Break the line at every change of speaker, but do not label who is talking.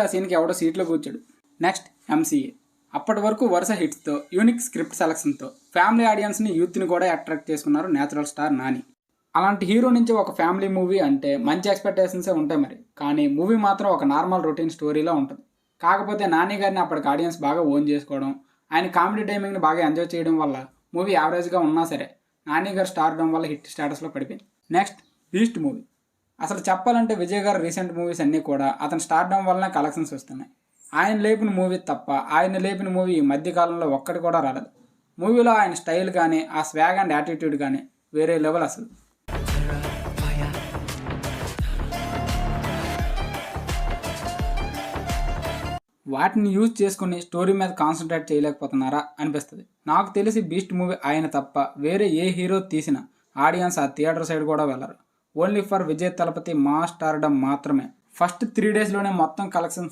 ఆ సీన్కి ఎవడో సీట్లో కూర్చాడు. Next MCA. అప్పటి వరకు వరుస హిట్స్తో, యూనిక్ స్క్రిప్ట్ సెలక్షన్తో ఫ్యామిలీ ఆడియన్స్ని, యూత్ని కూడా అట్రాక్ట్ చేసుకున్నారు నేచురల్ స్టార్ నాని. అలాంటి హీరో నుంచి ఒక ఫ్యామిలీ మూవీ అంటే మంచి ఎక్స్పెక్టేషన్సే ఉంటాయి మరి. కానీ మూవీ మాత్రం ఒక నార్మల్ రొటీన్ స్టోరీలో ఉంటుంది. కాకపోతే నాని గారిని అప్పటికి ఆడియన్స్ బాగా ఓన్ చేసుకోవడం, ఆయన కామెడీ టైమింగ్ని బాగా ఎంజాయ్ చేయడం వల్ల మూవీ యావరేజ్గా ఉన్నా సరే నాని గారు స్టార్డం వల్ల హిట్ స్టేటస్లో పడిపోయింది. Next beast movie. అసలు చెప్పాలంటే విజయ్ గారు రీసెంట్ మూవీస్ అన్నీ కూడా అతను స్టార్డం వల్లనే కలెక్షన్స్ వస్తున్నాయి. ఆయన లేపిన మూవీ తప్ప ఆయన లేపిన మూవీ ఈ మధ్యకాలంలో ఒక్కటి కూడా రాలేదు. మూవీలో ఆయన స్టైల్ కానీ, ఆ స్వాగ్ అండ్ యాటిట్యూడ్ కానీ వేరే లెవెల్ అసలు. వాటిని యూజ్ చేసుకుని స్టోరీ మీద కాన్సన్ట్రేట్ చేయలేకపోతున్నారా అనిపిస్తుంది. నాకు తెలిసి బీస్ట్ మూవీ ఆయన తప్ప వేరే ఏ హీరో తీసిన ఆడియన్స్ ఆ థియేటర్ సైడ్ కూడా వెళ్ళరు. Only for Vijay Thalapathy mass stardom మాత్రమే. ఫస్ట్ 3 డేస్లోనే మొత్తం కలెక్షన్